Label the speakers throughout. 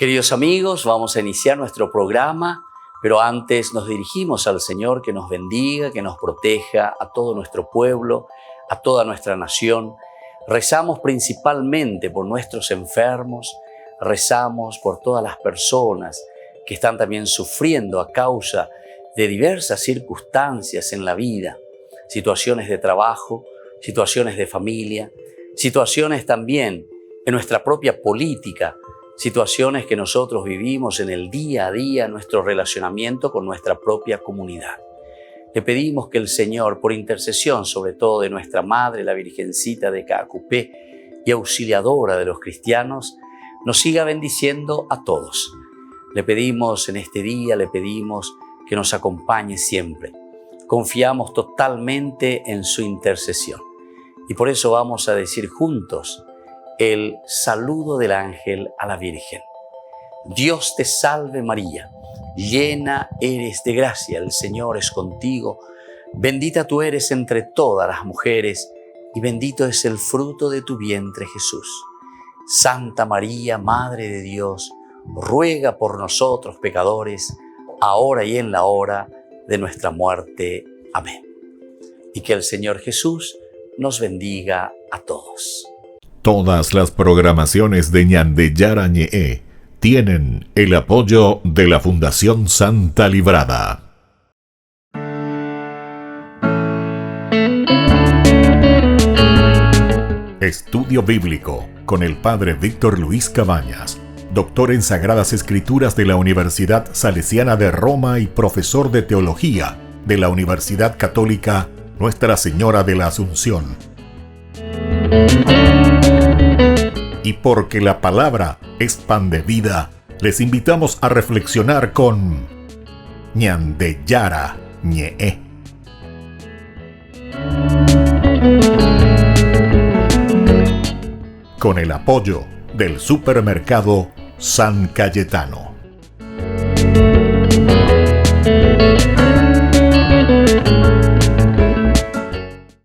Speaker 1: Queridos amigos, vamos a iniciar nuestro programa, pero antes nos dirigimos al Señor que nos bendiga, que nos proteja a todo nuestro pueblo, a toda nuestra nación. Rezamos principalmente por nuestros enfermos, rezamos por todas las personas que están también sufriendo a causa de diversas circunstancias en la vida, situaciones de trabajo, situaciones de familia, situaciones también en nuestra propia política, situaciones que nosotros vivimos en el día a día, nuestro relacionamiento con nuestra propia comunidad. Le pedimos que el Señor, por intercesión sobre todo de nuestra Madre, la Virgencita de Caacupé y auxiliadora de los cristianos, nos siga bendiciendo a todos. Le pedimos en este día, le pedimos que nos acompañe siempre. Confiamos totalmente en su intercesión. Y por eso vamos a decir juntos el saludo del ángel a la Virgen. Dios te salve María, llena eres de gracia, el Señor es contigo. Bendita tú eres entre todas las mujeres y bendito es el fruto de tu vientre Jesús. Santa María, Madre de Dios, ruega por nosotros pecadores, ahora y en la hora de nuestra muerte. Amén. Y que el Señor Jesús nos bendiga a todos.
Speaker 2: Todas las programaciones de Ñandeyara Ñe'e tienen el apoyo de la Fundación Santa Librada. Estudio Bíblico con el Padre Víctor Luis Cabañas, doctor en Sagradas Escrituras de la Universidad Salesiana de Roma y profesor de Teología de la Universidad Católica Nuestra Señora de la Asunción. Y porque la palabra es pan de vida, les invitamos a reflexionar con Ñandeyara Ñe'e. Con el apoyo del supermercado San Cayetano.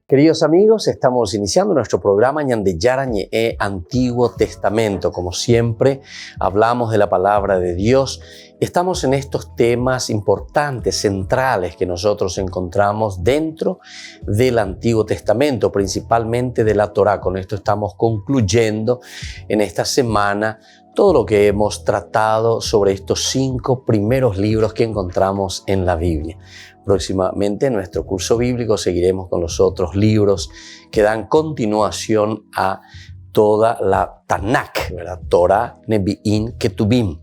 Speaker 1: Queridos amigos, estamos iniciando nuestro programa Ñandeyara Ñe'e, Antiguo Testamento. Como siempre, hablamos de la palabra de Dios. Estamos en estos temas importantes, centrales, que nosotros encontramos dentro del Antiguo Testamento, principalmente de la Torá. Con esto estamos concluyendo en esta semana todo lo que hemos tratado sobre estos 5 primeros libros que encontramos en la Biblia. Próximamente en nuestro curso bíblico seguiremos con los otros libros que dan continuación a toda la Tanakh, ¿verdad? Torah, Nevi'im, Ketubim.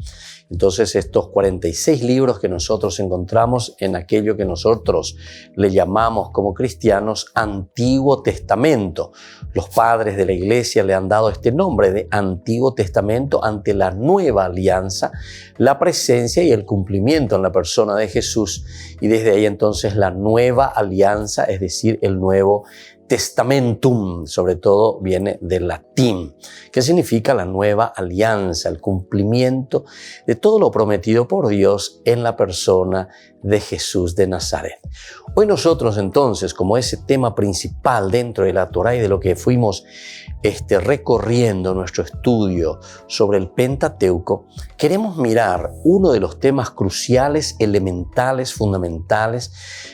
Speaker 1: Entonces estos 46 libros que nosotros encontramos en aquello que nosotros le llamamos como cristianos Antiguo Testamento. Los padres de la iglesia le han dado este nombre de Antiguo Testamento ante la nueva alianza, la presencia y el cumplimiento en la persona de Jesús. Y desde ahí entonces la nueva alianza, es decir, el Nuevo Testamentum, sobre todo viene del latín, que significa la nueva alianza, el cumplimiento de todo lo prometido por Dios en la persona de Jesús de Nazaret. Hoy nosotros entonces, como ese tema principal dentro de la Torá y de lo que fuimos recorriendo nuestro estudio sobre el Pentateuco, queremos mirar uno de los temas cruciales, elementales, fundamentales,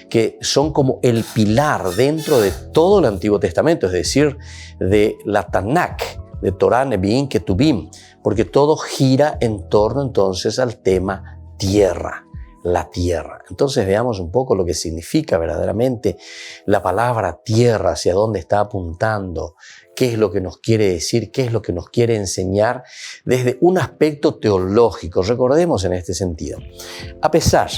Speaker 1: que son como el pilar dentro de todo el Antiguo Testamento, es decir, de la Tanakh, de Torah, Nevi'im, Ketubim, porque todo gira en torno entonces al tema tierra. La tierra. Entonces veamos un poco lo que significa verdaderamente la palabra tierra, hacia dónde está apuntando, qué es lo que nos quiere decir, qué es lo que nos quiere enseñar desde un aspecto teológico. Recordemos en este sentido, a pesar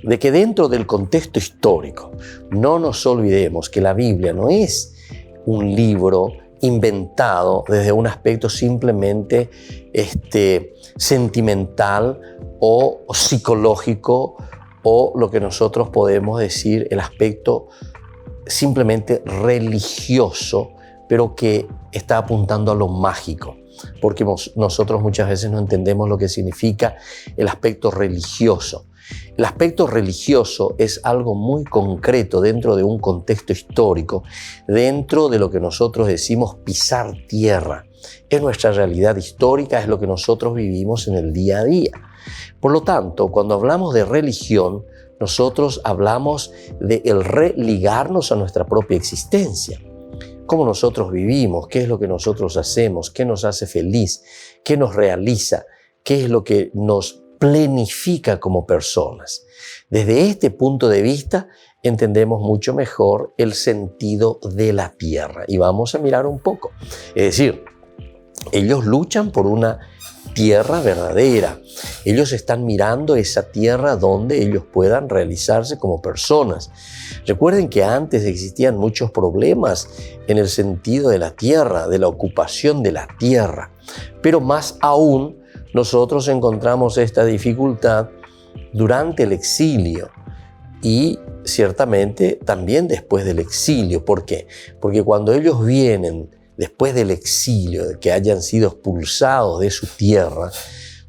Speaker 1: de que dentro del contexto histórico no nos olvidemos que la Biblia no es un libro inventado desde un aspecto simplemente sentimental o psicológico, o lo que nosotros podemos decir el aspecto simplemente religioso, pero que está apuntando a lo mágico, porque nosotros muchas veces no entendemos lo que significa el aspecto religioso. El aspecto religioso es algo muy concreto dentro de un contexto histórico, dentro de lo que nosotros decimos pisar tierra. Es nuestra realidad histórica, es lo que nosotros vivimos en el día a día. Por lo tanto, cuando hablamos de religión, nosotros hablamos de el religarnos a nuestra propia existencia. Cómo nosotros vivimos, qué es lo que nosotros hacemos, qué nos hace feliz, qué nos realiza, qué es lo que nos plenifica como personas. Desde este punto de vista entendemos mucho mejor el sentido de la tierra y vamos a mirar un poco. Es decir, ellos luchan por una tierra verdadera. Ellos están mirando esa tierra donde ellos puedan realizarse como personas. Recuerden que antes existían muchos problemas en el sentido de la tierra, de la ocupación de la tierra. Pero más aún, nosotros encontramos esta dificultad durante el exilio y ciertamente también después del exilio. ¿Por qué? Porque cuando ellos vienen después del exilio, de que hayan sido expulsados de su tierra,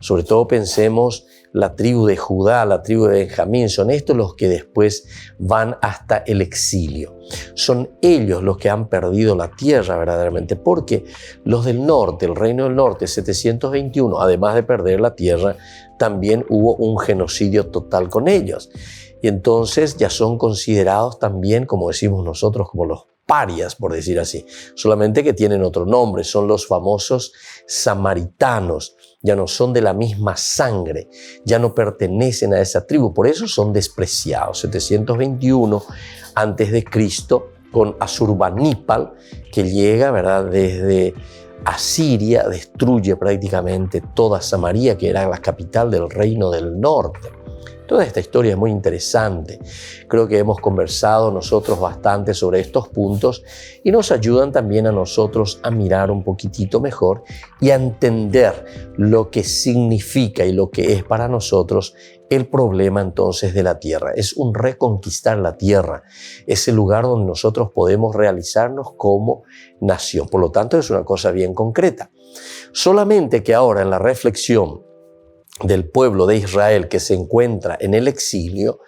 Speaker 1: sobre todo pensemos la tribu de Judá, la tribu de Benjamín, son estos los que después van hasta el exilio. Son ellos los que han perdido la tierra verdaderamente, porque los del norte, el reino del norte, 721, además de perder la tierra, también hubo un genocidio total con ellos. Y entonces ya son considerados también, como decimos nosotros, como los parias, por decir así, solamente que tienen otro nombre, son los famosos samaritanos, ya no son de la misma sangre, ya no pertenecen a esa tribu, por eso son despreciados. 721 antes de Cristo, con Asurbanipal, que llega, ¿verdad?, desde Asiria, destruye prácticamente toda Samaria, que era la capital del reino del norte. Toda esta historia es muy interesante. Creo que hemos conversado nosotros bastante sobre estos puntos y nos ayudan también a nosotros a mirar un poquitito mejor y a entender lo que significa y lo que es para nosotros el problema entonces de la tierra. Es un reconquistar la tierra, es el lugar donde nosotros podemos realizarnos como nación. Por lo tanto, es una cosa bien concreta. Solamente que ahora en la reflexión del pueblo de Israel que se encuentra en el exilio,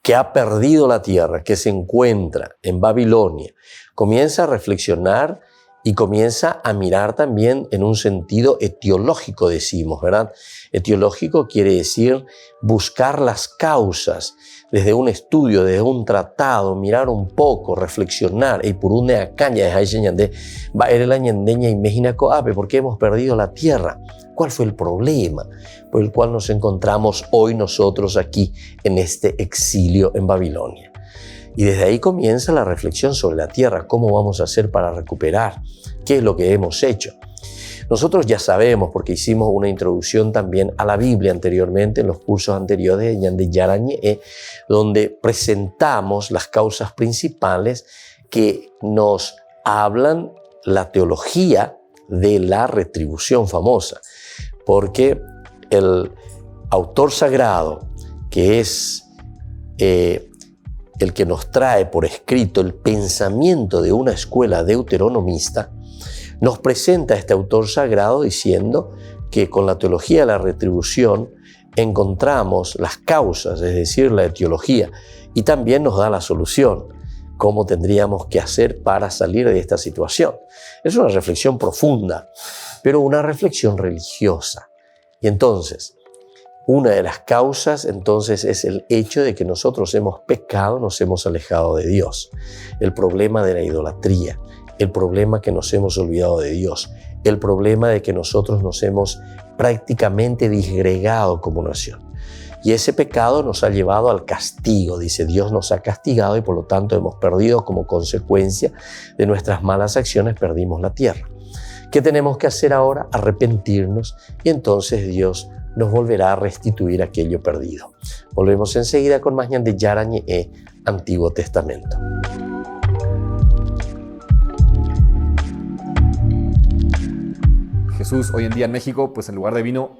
Speaker 1: que ha perdido la tierra, que se encuentra en Babilonia, comienza a reflexionar y comienza a mirar también en un sentido etiológico, decimos, ¿verdad? Etiológico quiere decir buscar las causas desde un estudio, desde un tratado, mirar un poco, reflexionar. Y por una caña va a ir la ñandeña y mejina coape, ¿por qué hemos perdido la tierra? ¿Cuál fue el problema por el cual nos encontramos hoy nosotros aquí en este exilio en Babilonia? Y desde ahí comienza la reflexión sobre la tierra. ¿Cómo vamos a hacer para recuperar? ¿Qué es lo que hemos hecho? Nosotros ya sabemos, porque hicimos una introducción también a la Biblia anteriormente, en los cursos anteriores de Ñande Yara Ñe, donde presentamos las causas principales que nos hablan la teología de la retribución famosa. Porque el autor sagrado, que es el que nos trae por escrito el pensamiento de una escuela deuteronomista, nos presenta a este autor sagrado diciendo que con la teología de la retribución encontramos las causas, es decir, la etiología, y también nos da la solución, cómo tendríamos que hacer para salir de esta situación. Es una reflexión profunda, pero una reflexión religiosa. Y entonces, una de las causas entonces es el hecho de que nosotros hemos pecado, nos hemos alejado de Dios. El problema de la idolatría, el problema que nos hemos olvidado de Dios, el problema de que nosotros nos hemos prácticamente disgregado como nación. Y ese pecado nos ha llevado al castigo, dice Dios nos ha castigado y por lo tanto hemos perdido como consecuencia de nuestras malas acciones, perdimos la tierra. ¿Qué tenemos que hacer ahora? Arrepentirnos y entonces Dios nos volverá a restituir aquello perdido. Volvemos enseguida con más Ñande Yara Ñe, Antiguo Testamento.
Speaker 3: Jesús hoy en día en México, pues en lugar de vino,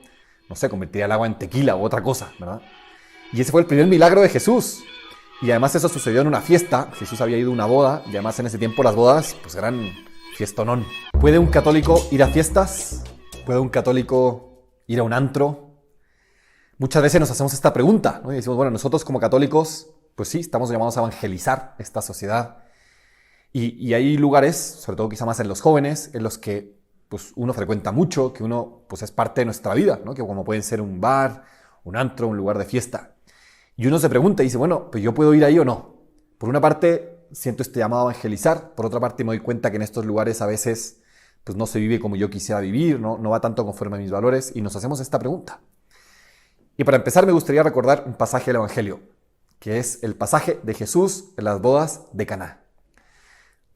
Speaker 3: no sé, convertiría el agua en tequila u otra cosa, ¿verdad? Y ese fue el primer milagro de Jesús. Y además eso sucedió en una fiesta. Jesús había ido a una boda y además en ese tiempo las bodas pues eran fiestonón. ¿Puede un católico ir a fiestas? ¿Puede un católico ir a un antro? Muchas veces nos hacemos esta pregunta, ¿no? Y decimos, bueno, nosotros como católicos, pues sí, estamos llamados a evangelizar esta sociedad. Y hay lugares, sobre todo quizá más en los jóvenes, en los que pues uno frecuenta mucho, que uno pues es parte de nuestra vida, ¿no? Que como pueden ser un bar, un antro, un lugar de fiesta. Y uno se pregunta y dice, bueno, pues yo puedo ir ahí o no. Por una parte siento este llamado a evangelizar, por otra parte me doy cuenta que en estos lugares a veces pues no se vive como yo quisiera vivir, no va tanto conforme a mis valores, y nos hacemos esta pregunta. Y para empezar me gustaría recordar un pasaje del Evangelio, que es el pasaje de Jesús en las bodas de Caná.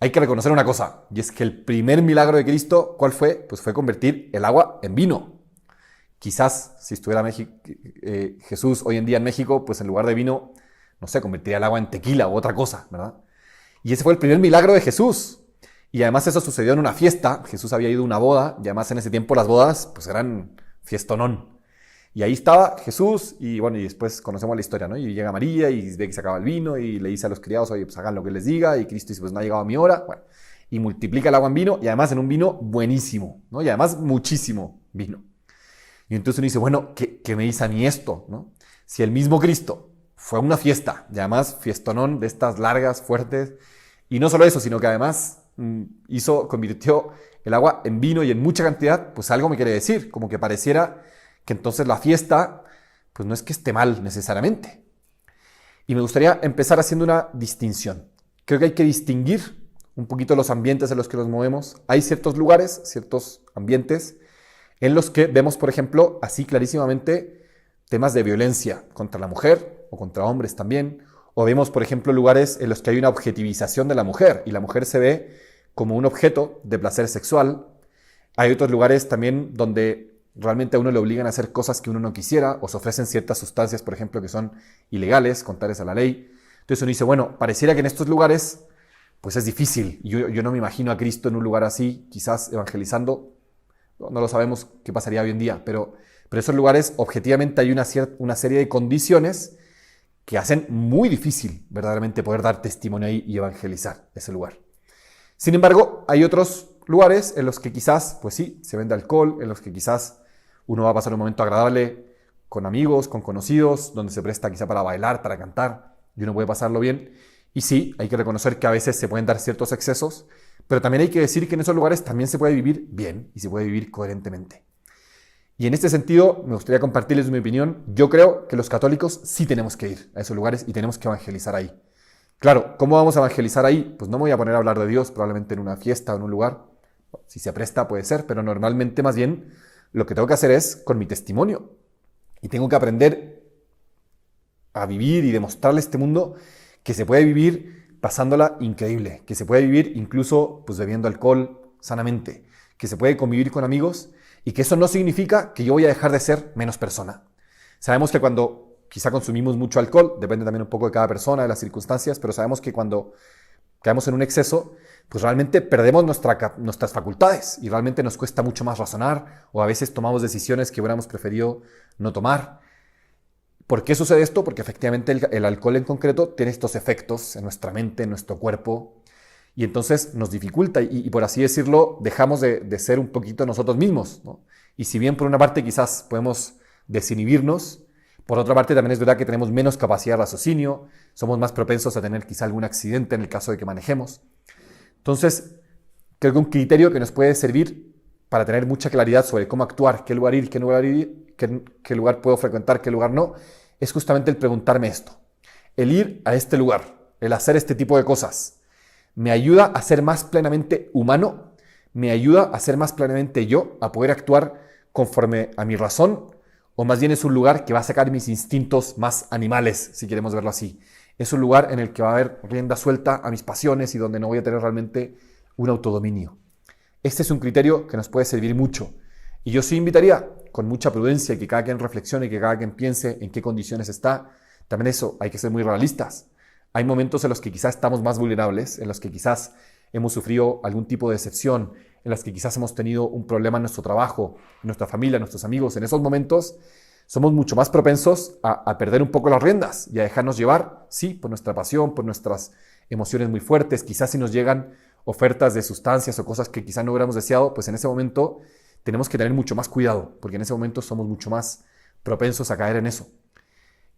Speaker 3: Hay que reconocer una cosa, y es que el primer milagro de Cristo, ¿cuál fue? Pues fue convertir el agua en vino. Quizás si estuviera Jesús hoy en día en México, pues en lugar de vino, no sé, convertiría el agua en tequila u otra cosa, ¿verdad? Y ese fue el primer milagro de Jesús. Y además eso sucedió en una fiesta. Jesús había ido a una boda, y además en ese tiempo las bodas pues eran fiestonón. Y ahí estaba Jesús, y bueno, y después conocemos la historia, ¿no? Y llega María y ve que se acaba el vino, y le dice a los criados, oye, pues hagan lo que les diga, y Cristo dice, pues no ha llegado mi hora, bueno, y multiplica el agua en vino, y además en un vino buenísimo, ¿no? Y además muchísimo vino. Y entonces uno dice, bueno, ¿qué me dice a mí esto, ¿no? Si el mismo Cristo fue a una fiesta, y además fiestonón de estas largas, fuertes, y no solo eso, sino que además convirtió el agua en vino y en mucha cantidad, pues algo me quiere decir, como que pareciera que entonces la fiesta, pues no es que esté mal necesariamente. Y me gustaría empezar haciendo una distinción. Creo que hay que distinguir un poquito los ambientes en los que nos movemos. Hay ciertos lugares, ciertos ambientes, en los que vemos, por ejemplo, así clarísimamente, temas de violencia contra la mujer o contra hombres también. O vemos, por ejemplo, lugares en los que hay una objetivización de la mujer y la mujer se ve como un objeto de placer sexual. Hay otros lugares también donde realmente a uno le obligan a hacer cosas que uno no quisiera, o se ofrecen ciertas sustancias, por ejemplo, que son ilegales, contrarias a la ley. Entonces uno dice, bueno, pareciera que en estos lugares pues es difícil. Yo no me imagino a Cristo en un lugar así, quizás evangelizando. No lo sabemos qué pasaría hoy en día, pero en esos lugares objetivamente hay una serie de condiciones que hacen muy difícil verdaderamente poder dar testimonio ahí y evangelizar ese lugar. Sin embargo, hay otros lugares en los que quizás, pues sí, se vende alcohol, en los que quizás uno va a pasar un momento agradable con amigos, con conocidos, donde se presta quizá para bailar, para cantar, y uno puede pasarlo bien. Y sí, hay que reconocer que a veces se pueden dar ciertos excesos, pero también hay que decir que en esos lugares también se puede vivir bien y se puede vivir coherentemente. Y en este sentido, me gustaría compartirles mi opinión. Yo creo que los católicos sí tenemos que ir a esos lugares y tenemos que evangelizar ahí. Claro, ¿cómo vamos a evangelizar ahí? Pues no me voy a poner a hablar de Dios probablemente en una fiesta o en un lugar. Si se presta puede ser, pero normalmente más bien lo que tengo que hacer es con mi testimonio. Y tengo que aprender a vivir y demostrarle a este mundo que se puede vivir pasándola increíble, que se puede vivir incluso pues bebiendo alcohol sanamente, que se puede convivir con amigos y que eso no significa que yo voy a dejar de ser menos persona. Sabemos que cuando quizá consumimos mucho alcohol, depende también un poco de cada persona, de las circunstancias, pero sabemos que cuando caemos en un exceso, pues realmente perdemos nuestras facultades y realmente nos cuesta mucho más razonar o a veces tomamos decisiones que hubiéramos preferido no tomar. ¿Por qué sucede esto? Porque efectivamente el alcohol en concreto tiene estos efectos en nuestra mente, en nuestro cuerpo, y entonces nos dificulta y por así decirlo, dejamos de ser un poquito nosotros mismos, ¿no? Y si bien por una parte quizás podemos desinhibirnos, por otra parte también es verdad que tenemos menos capacidad de raciocinio, somos más propensos a tener quizá algún accidente en el caso de que manejemos. Entonces, creo que un criterio que nos puede servir para tener mucha claridad sobre cómo actuar, qué lugar ir, qué lugar puedo frecuentar, qué lugar no, es justamente el preguntarme esto. El ir a este lugar, el hacer este tipo de cosas, ¿me ayuda a ser más plenamente humano? ¿Me ayuda a ser más plenamente yo? ¿A poder actuar conforme a mi razón? ¿O más bien es un lugar que va a sacar mis instintos más animales, si queremos verlo así? Es un lugar en el que va a haber rienda suelta a mis pasiones y donde no voy a tener realmente un autodominio. Este es un criterio que nos puede servir mucho. Y yo sí invitaría, con mucha prudencia, que cada quien reflexione, que cada quien piense en qué condiciones está. También eso, hay que ser muy realistas. Hay momentos en los que quizás estamos más vulnerables, en los que quizás hemos sufrido algún tipo de decepción, en los que quizás hemos tenido un problema en nuestro trabajo, en nuestra familia, en nuestros amigos. En esos momentos somos mucho más propensos a perder un poco las riendas y a dejarnos llevar, sí, por nuestra pasión, por nuestras emociones muy fuertes. Quizás si nos llegan ofertas de sustancias o cosas que quizás no hubiéramos deseado, pues en ese momento tenemos que tener mucho más cuidado, porque en ese momento somos mucho más propensos a caer en eso.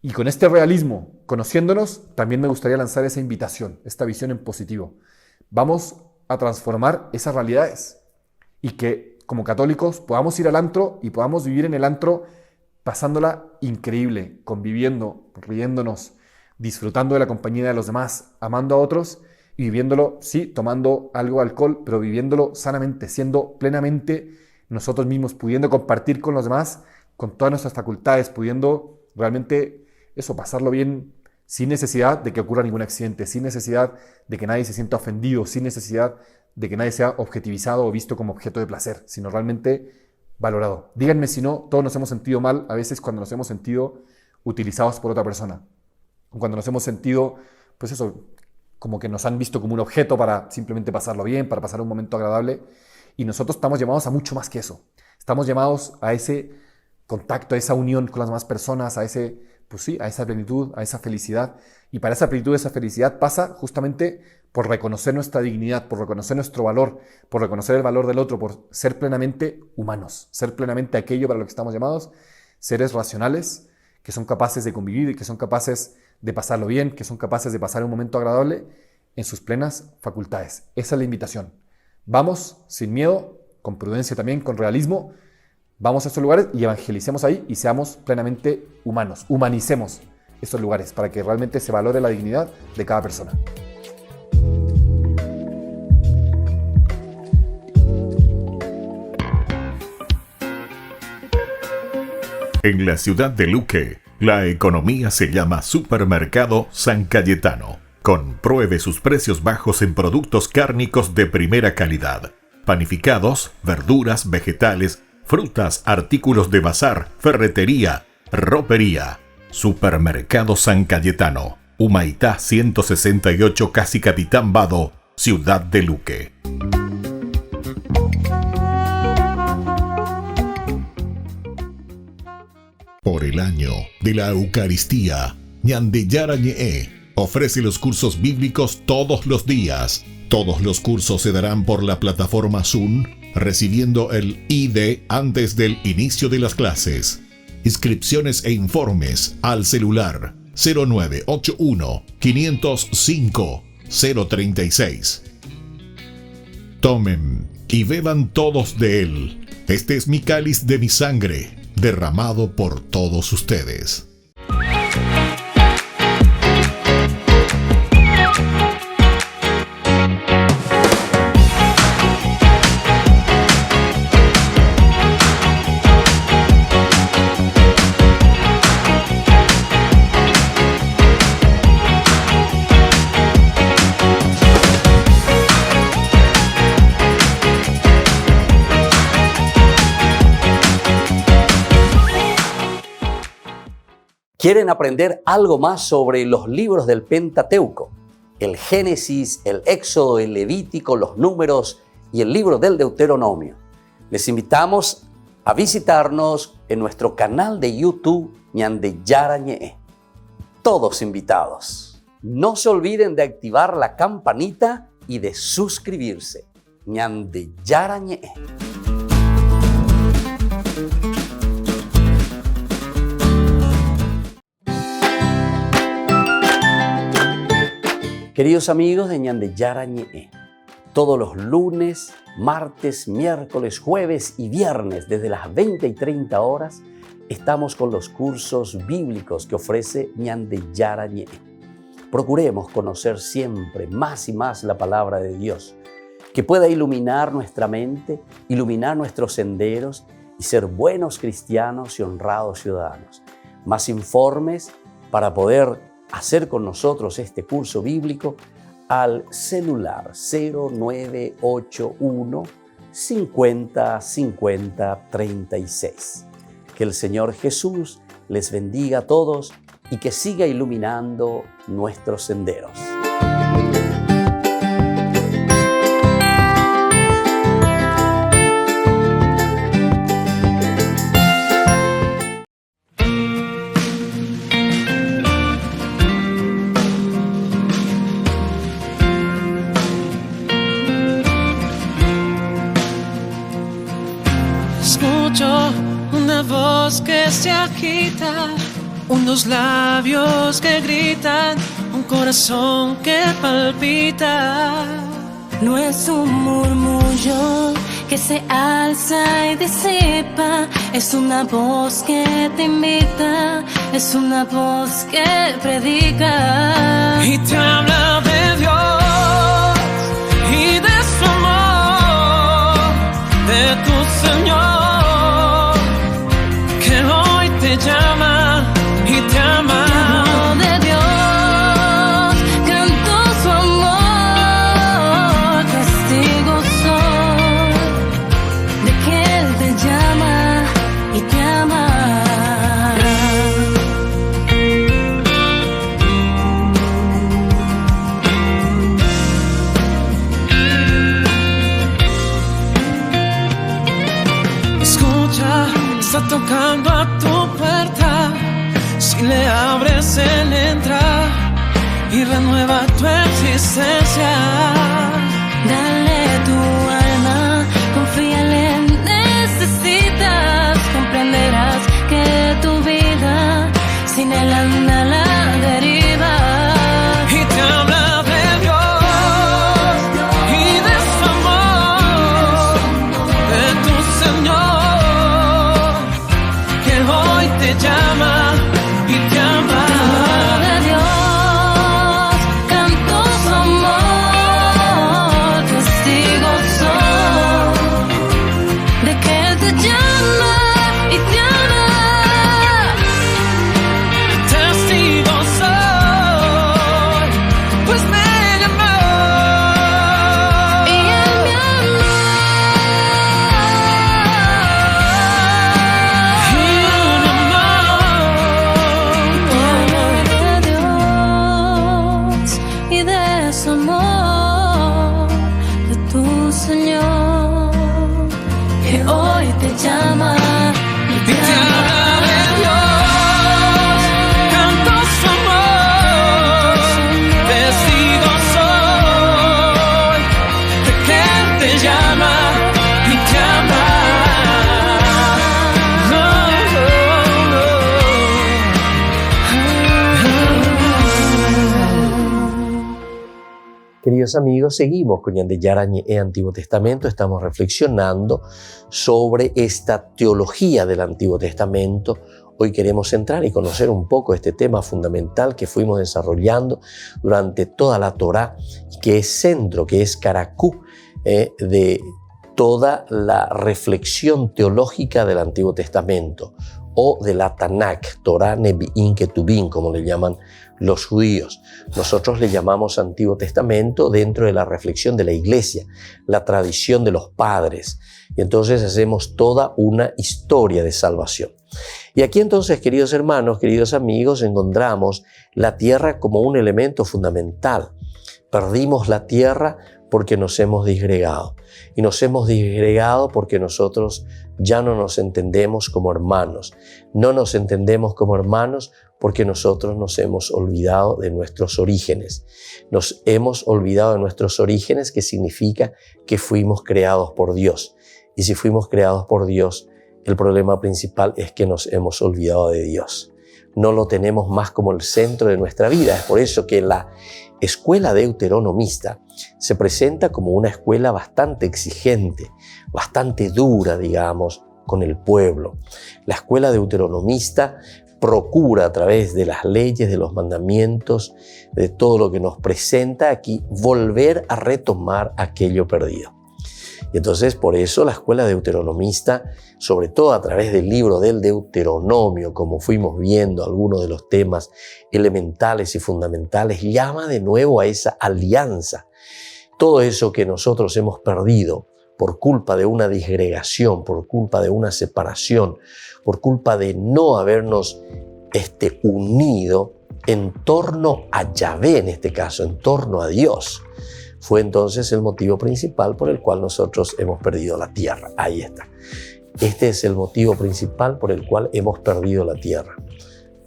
Speaker 3: Y con este realismo, conociéndonos, también me gustaría lanzar esa invitación, esta visión en positivo. Vamos a transformar esas realidades y que como católicos, podamos ir al antro y podamos vivir en el antro pasándola increíble, conviviendo, riéndonos, disfrutando de la compañía de los demás, amando a otros y viviéndolo, sí, tomando algo de alcohol, pero viviéndolo sanamente, siendo plenamente nosotros mismos, pudiendo compartir con los demás, con todas nuestras facultades, pudiendo realmente eso, pasarlo bien, sin necesidad de que ocurra ningún accidente, sin necesidad de que nadie se sienta ofendido, sin necesidad de que nadie sea objetivizado o visto como objeto de placer, sino realmente valorado. Díganme si no, todos nos hemos sentido mal a veces cuando nos hemos sentido utilizados por otra persona, cuando nos hemos sentido, pues eso, como que nos han visto como un objeto para simplemente pasarlo bien, para pasar un momento agradable, y nosotros estamos llamados a mucho más que eso. Estamos llamados a ese contacto, a esa unión con las demás personas, a ese, pues sí, a esa plenitud, a esa felicidad. Y para esa plenitud, esa felicidad pasa justamente por reconocer nuestra dignidad, por reconocer nuestro valor, por reconocer el valor del otro, por ser plenamente humanos, ser plenamente aquello para lo que estamos llamados, seres racionales, que son capaces de convivir y que son capaces de pasarlo bien, que son capaces de pasar un momento agradable en sus plenas facultades. Esa es la invitación. Vamos sin miedo, con prudencia también, con realismo, vamos a estos lugares y evangelicemos ahí y seamos plenamente humanos, humanicemos estos lugares para que realmente se valore la dignidad de cada persona.
Speaker 2: En la ciudad de Luque, la economía se llama Supermercado San Cayetano. Compruebe sus precios bajos en productos cárnicos de primera calidad. Panificados, verduras, vegetales, frutas, artículos de bazar, ferretería, ropería. Supermercado San Cayetano, Humaitá 168, casi Capitán Vado, ciudad de Luque. Por el año de la Eucaristía, Ñandeyara Ñe'e ofrece los cursos bíblicos todos los días. Todos los cursos se darán por la plataforma Zoom, recibiendo el ID antes del inicio de las clases. Inscripciones e informes al celular 0981 505 036. Tomen y beban todos de él. Este es mi cáliz de mi sangre, derramado por todos ustedes.
Speaker 1: ¿Quieren aprender algo más sobre los libros del Pentateuco? El Génesis, el Éxodo, el Levítico, los Números y el libro del Deuteronomio. Les invitamos a visitarnos en nuestro canal de YouTube Ñandeyara Ñe'e. Todos invitados. No se olviden de activar la campanita y de suscribirse. Ñandeyara Ñe'e. Queridos amigos de Ñandeyara Ñe'e, todos los lunes, martes, miércoles, jueves y viernes desde las 20 y 30 horas estamos con los cursos bíblicos que ofrece Ñandeyara Ñe'e. Procuremos conocer siempre más y más la palabra de Dios, que pueda iluminar nuestra mente, iluminar nuestros senderos y ser buenos cristianos y honrados ciudadanos. Más informes para poder hacer con nosotros este curso bíblico al celular 0981 50 50 36. Que el Señor Jesús les bendiga a todos y que siga iluminando nuestros senderos.
Speaker 4: Una voz que se agita, unos labios que gritan, un corazón que palpita.
Speaker 5: No es un murmullo que se alza y disipa, es una voz que te invita, es una voz que predica
Speaker 4: y te habla de Dios y de su amor, de tu Señor, que hoy te llama y te ama. Está tocando a tu puerta, si le abres él entra y renueva tu existencia.
Speaker 5: Dale tu alma, confíale, necesitas, comprenderás que tu vida sin él anda a la deriva.
Speaker 4: Y te habla de Dios y de su amor, de tu Señor, te llama y te ama.
Speaker 5: De Dios, canto su amor, testigo soy de que Él te llama y te ama.
Speaker 4: Testigo soy, pues me llamó
Speaker 5: y Él me amó. Llama y te
Speaker 4: habla de Dios, canto su amor, testigo soy de que Él te llama y te ama.
Speaker 1: Queridos amigos, seguimos con Ñandeyara Ñe'e Antiguo Testamento. Estamos reflexionando sobre esta teología del Antiguo Testamento. Hoy queremos entrar y conocer un poco este tema fundamental que fuimos desarrollando durante toda la Torá y que es centro, que es caracú de toda la reflexión teológica del Antiguo Testamento o de la Tanakh, Torah, Nevi'im, Ketuvim, como le llaman los judíos. Nosotros le llamamos Antiguo Testamento dentro de la reflexión de la Iglesia, la tradición de los padres. Y entonces hacemos toda una historia de salvación. Y aquí entonces, queridos hermanos, queridos amigos, encontramos la tierra como un elemento fundamental. Perdimos la tierra porque nos hemos disgregado. Y nos hemos disgregado porque nosotros ya no nos entendemos como hermanos. No nos entendemos como hermanos porque nosotros nos hemos olvidado de nuestros orígenes. Nos hemos olvidado de nuestros orígenes, que significa que fuimos creados por Dios. Y si fuimos creados por Dios, el problema principal es que nos hemos olvidado de Dios. No lo tenemos más como el centro de nuestra vida. Es por eso que la escuela deuteronomista se presenta como una escuela bastante exigente, bastante dura, digamos, con el pueblo. La escuela deuteronomista procura a través de las leyes, de los mandamientos, de todo lo que nos presenta aquí, volver a retomar aquello perdido. Y entonces por eso la escuela deuteronomista, sobre todo a través del libro del Deuteronomio, como fuimos viendo algunos de los temas elementales y fundamentales, llama de nuevo a esa alianza. Todo eso que nosotros hemos perdido por culpa de una disgregación, por culpa de una separación, por culpa de no habernos unido en torno a Yahvé, en este caso, en torno a Dios. Fue entonces el motivo principal por el cual nosotros hemos perdido la tierra. Ahí está. Este es el motivo principal por el cual hemos perdido la tierra.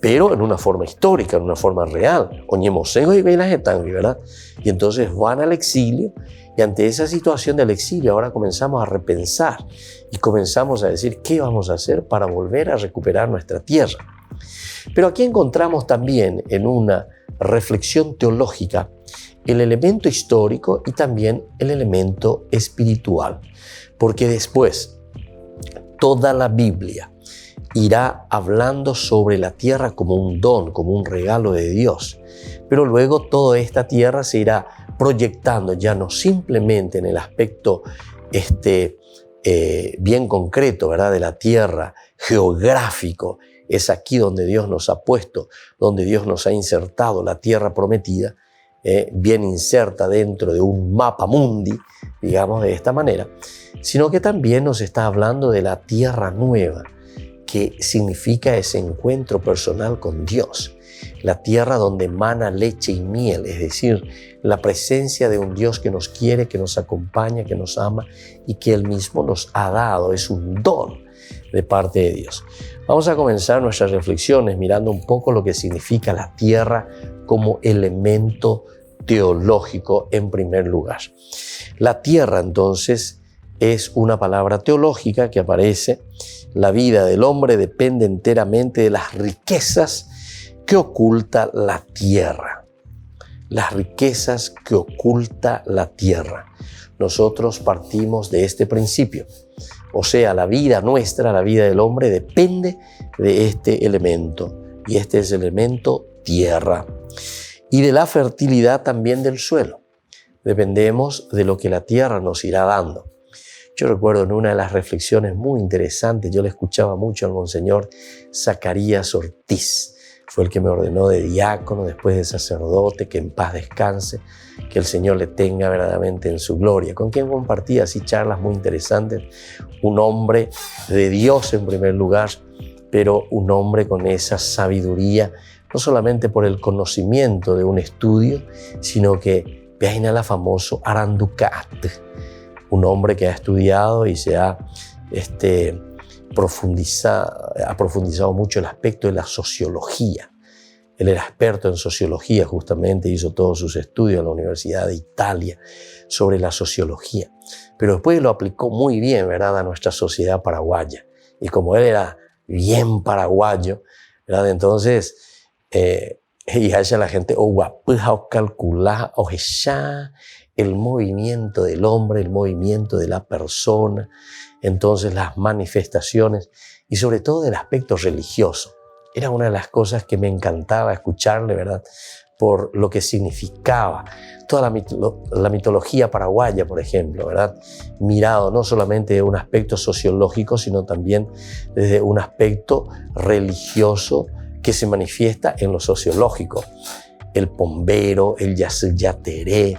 Speaker 1: Pero en una forma histórica, en una forma real. ¿Verdad? Y entonces van al exilio, y ante esa situación del exilio ahora comenzamos a repensar y comenzamos a decir qué vamos a hacer para volver a recuperar nuestra tierra. Pero aquí encontramos también en una reflexión teológica el elemento histórico y también el elemento espiritual, porque después toda la Biblia irá hablando sobre la tierra como un don, como un regalo de Dios, pero luego toda esta tierra se irá proyectando ya no simplemente en el aspecto bien concreto, ¿verdad?, de la tierra, geográfico. Es aquí donde Dios nos ha puesto, donde Dios nos ha insertado la tierra prometida, bien inserta dentro de un mapa mundi, digamos de esta manera, sino que también nos está hablando de la tierra nueva, que significa ese encuentro personal con Dios, la tierra donde mana leche y miel, es decir, la presencia de un Dios que nos quiere, que nos acompaña, que nos ama y que Él mismo nos ha dado, es un don de parte de Dios. Vamos a comenzar nuestras reflexiones mirando un poco lo que significa la tierra como elemento teológico en primer lugar. La tierra entonces es una palabra teológica que aparece. La vida del hombre depende enteramente de las riquezas que oculta la tierra. Las riquezas que oculta la tierra. Nosotros partimos de este principio. O sea, la vida nuestra, la vida del hombre depende de este elemento. Y este es el elemento tierra. Y de la fertilidad también del suelo. Dependemos de lo que la tierra nos irá dando. Yo recuerdo en una de las reflexiones muy interesantes, yo le escuchaba mucho al monseñor Zacarías Ortiz. Fue el que me ordenó de diácono, después de sacerdote, que en paz descanse, que el Señor le tenga verdaderamente en su gloria, con quien compartía así charlas muy interesantes. Un hombre de Dios en primer lugar, pero un hombre con esa sabiduría, no solamente por el conocimiento de un estudio, sino que vean a la famoso Aranducat, un hombre que ha estudiado y se ha profundizado mucho el aspecto de la sociología. Él era experto en sociología, justamente hizo todos sus estudios en la Universidad de Italia sobre la sociología, pero después lo aplicó muy bien, ¿verdad?, a nuestra sociedad paraguaya. Y como él era bien paraguayo, ¿verdad?, entonces y haya la gente o calcular o el movimiento del hombre, el movimiento de la persona, entonces las manifestaciones y sobre todo del aspecto religioso. Era una de las cosas que me encantaba escucharle, ¿verdad?, por lo que significaba toda la mitología paraguaya, por ejemplo, ¿verdad?, mirado no solamente de un aspecto sociológico, sino también desde un aspecto religioso que se manifiesta en lo sociológico. El pombero, el yateré,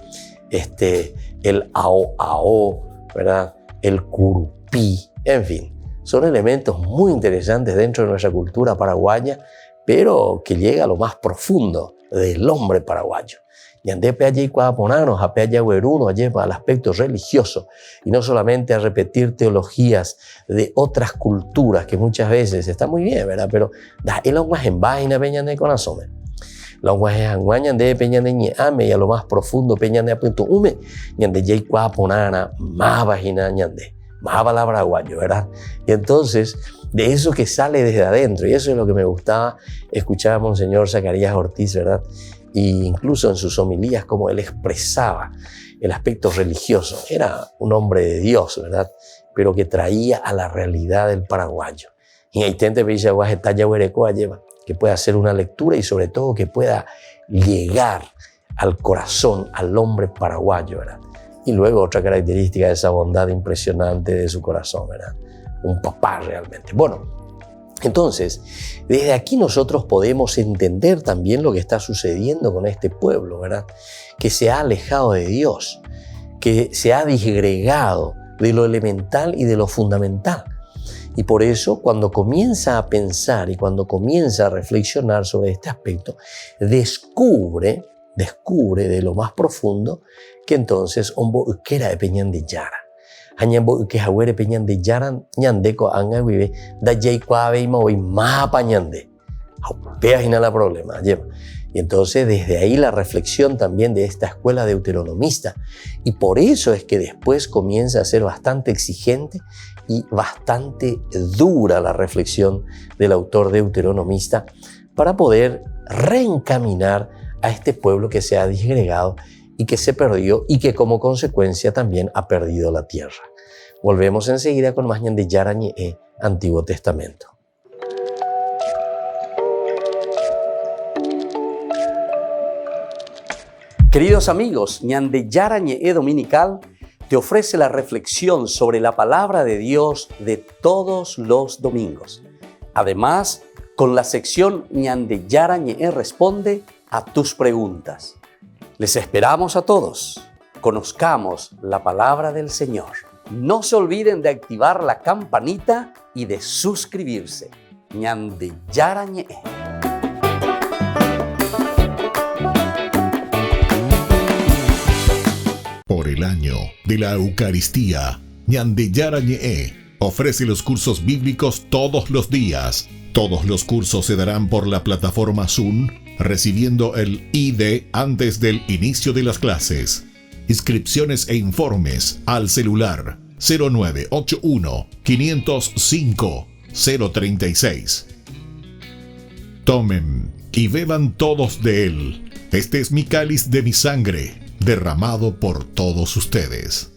Speaker 1: el ao, ¿verdad?, el curupí, en fin, son elementos muy interesantes dentro de nuestra cultura paraguaya, pero que llega a lo más profundo del hombre paraguayo. Y andepe allí cuaponanos, ape allá hueruno, lleva al aspecto religioso y no solamente a repetir teologías de otras culturas que muchas veces está muy bien, ¿verdad? Pero da el lenguaje en vaina peñan de corazón. La lenguaje anguañan de peñan de ñame y a lo más profundo peñan de apunto ume, ñande jay cuaponana, más vagina ñande, más palabra guayo, ¿verdad? Y entonces, de eso que sale desde adentro, y eso es lo que me gustaba escuchar a Monseñor Zacarías Ortiz, ¿verdad? Y incluso en sus homilías, como él expresaba el aspecto religioso. Era un hombre de Dios, ¿verdad?, pero que traía a la realidad del paraguayo. Y hay gente que dice, que pueda hacer una lectura y sobre todo que pueda llegar al corazón, al hombre paraguayo, ¿verdad? Y luego otra característica de esa bondad impresionante de su corazón, ¿verdad? Un papá realmente. Bueno, entonces, desde aquí nosotros podemos entender también lo que está sucediendo con este pueblo, ¿verdad?, que se ha alejado de Dios, que se ha disgregado de lo elemental y de lo fundamental. Y por eso, cuando comienza a pensar y cuando comienza a reflexionar sobre este aspecto, descubre de lo más profundo que entonces ombo quera de peñan de yara. Hañambo que jawere peñan de yaran ñandeko anga vive da jay cuave y maoy ma pañande. Peajina la problema, lleva. Y entonces desde ahí la reflexión también de esta escuela deuteronomista. Y por eso es que después comienza a ser bastante exigente y bastante dura la reflexión del autor deuteronomista para poder reencaminar a este pueblo que se ha disgregado y que se perdió y que como consecuencia también ha perdido la tierra. Volvemos enseguida con más ñande yara ñe'e Antiguo Testamento. Queridos amigos, ñande yara ñe'e Dominical te ofrece la reflexión sobre la palabra de Dios de todos los domingos. Además, con la sección ñande yara ñe'e responde a tus preguntas. Les esperamos a todos. Conozcamos la palabra del Señor. No se olviden de activar la campanita y de suscribirse. ñande yara ñe'e.
Speaker 2: Por el año de la Eucaristía, ñande yara ñe'e ofrece los cursos bíblicos todos los días. Todos los cursos se darán por la plataforma Zoom, recibiendo el ID antes del inicio de las clases. Inscripciones e informes al celular 0981 505 036. Tomen y beban todos de él. Este es mi cáliz de mi sangre, derramado por todos ustedes.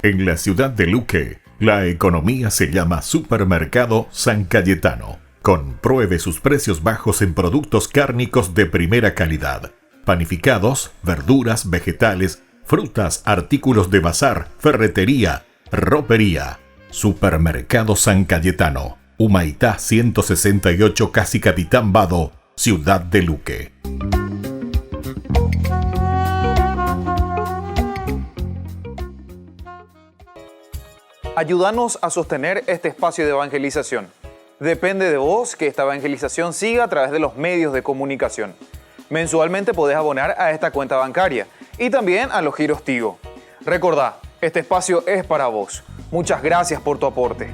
Speaker 2: En la ciudad de Luque, la economía se llama Supermercado San Cayetano. Compruebe sus precios bajos en productos cárnicos de primera calidad. Panificados, verduras, vegetales, frutas, artículos de bazar, ferretería, ropería. Supermercado San Cayetano. Humaitá 168, Casi Capitán Vado, Ciudad de Luque.
Speaker 6: Ayúdanos a sostener este espacio de evangelización. Depende de vos que esta evangelización siga a través de los medios de comunicación. Mensualmente podés abonar a esta cuenta bancaria y también a los giros Tigo. Recordá, este espacio es para vos. Muchas gracias por tu aporte.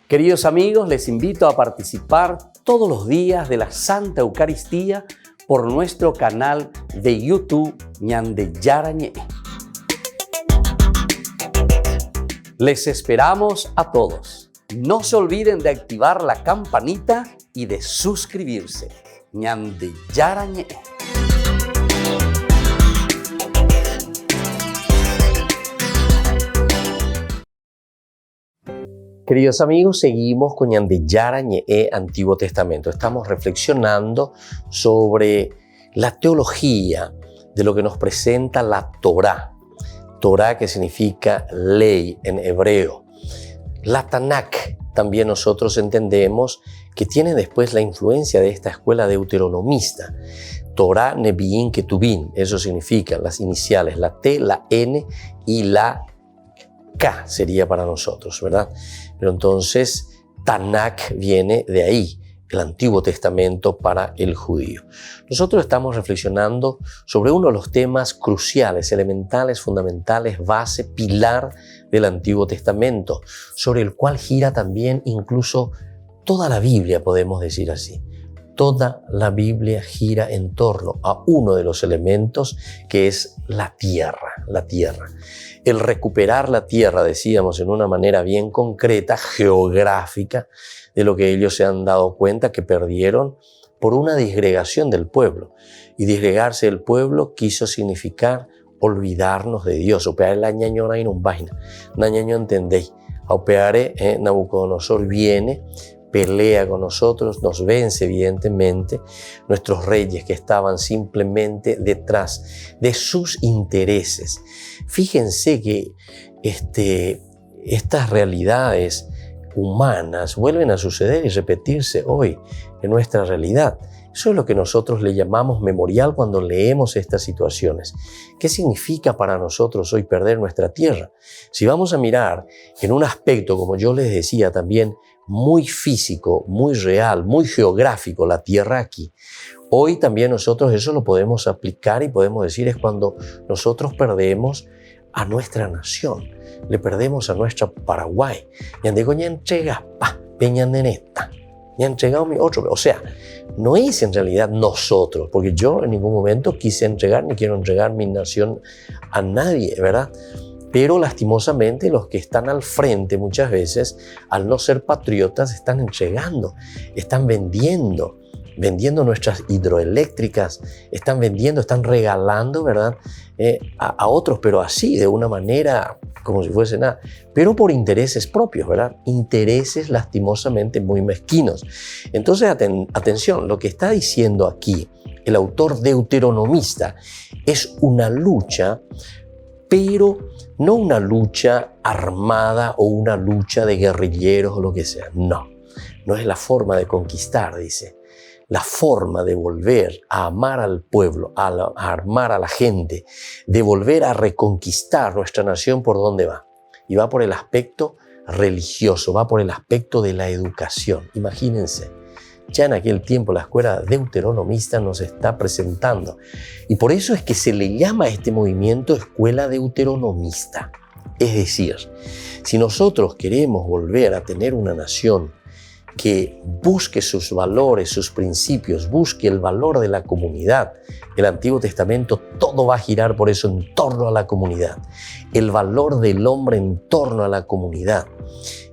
Speaker 1: Queridos amigos, les invito a participar todos los días de la Santa Eucaristía por nuestro canal de YouTube ñande yara ñe'e. Les esperamos a todos. No se olviden de activar la campanita y de suscribirse. ñande yara ñe'e. Queridos amigos, seguimos con ñande yara ñe'e Antiguo Testamento. Estamos reflexionando sobre la teología de lo que nos presenta la Torá. Torá, que significa ley en hebreo. La Tanakh, también nosotros entendemos que tiene después la influencia de esta escuela deuteronomista. Torá, Nevi'im, Ketuvim, eso significa las iniciales, la T, la N y la K sería para nosotros, ¿verdad? Pero entonces Tanakh viene de ahí, el Antiguo Testamento para el judío. Nosotros estamos reflexionando sobre uno de los temas cruciales, elementales, fundamentales, base, pilar del Antiguo Testamento, sobre el cual gira también incluso toda la Biblia, podemos decir así. Toda la Biblia gira en torno a uno de los elementos que es la tierra, la tierra. El recuperar la tierra, decíamos, en una manera bien concreta, geográfica, de lo que ellos se han dado cuenta que perdieron por una disgregación del pueblo. Y disgregarse del pueblo quiso significar olvidarnos de Dios. Opear la ñañona y no vaina. Ñaño entendéis. Opeare, Nabucodonosor viene, pelea con nosotros, nos vence evidentemente. Nuestros reyes que estaban simplemente detrás de sus intereses. Fíjense que estas realidades humanas vuelven a suceder y repetirse hoy en nuestra realidad. Eso es lo que nosotros le llamamos memorial cuando leemos estas situaciones. ¿Qué significa para nosotros hoy perder nuestra tierra? Si vamos a mirar en un aspecto, como yo les decía también, muy físico, muy real, muy geográfico, la tierra aquí, hoy también nosotros eso lo podemos aplicar y podemos decir es cuando nosotros perdemos a nuestra nación, le perdemos a nuestra Paraguay. Y ande coña entrega, pa, peña neneta. Me ha entregado mi otro. O sea, no es en realidad nosotros, porque yo en ningún momento quise entregar ni quiero entregar mi nación a nadie, ¿verdad? Pero lastimosamente los que están al frente muchas veces, al no ser patriotas, están entregando, están vendiendo nuestras hidroeléctricas, están regalando, ¿verdad? A otros, pero así, de una manera como si fuese nada, pero por intereses propios, ¿verdad? Intereses lastimosamente muy mezquinos. Entonces, atención, lo que está diciendo aquí el autor deuteronomista es una lucha, pero no una lucha armada o una lucha de guerrilleros o lo que sea. No es la forma de conquistar, dice. La forma de volver a amar al pueblo, a armar a la gente, de volver a reconquistar nuestra nación, ¿por dónde va? Y va por el aspecto religioso, va por el aspecto de la educación. Imagínense, ya en aquel tiempo la escuela deuteronomista nos está presentando. Y por eso es que se le llama a este movimiento escuela deuteronomista. Es decir, si nosotros queremos volver a tener una nación que busque sus valores, sus principios, busque el valor de la comunidad. El Antiguo Testamento todo va a girar por eso en torno a la comunidad. El valor del hombre en torno a la comunidad.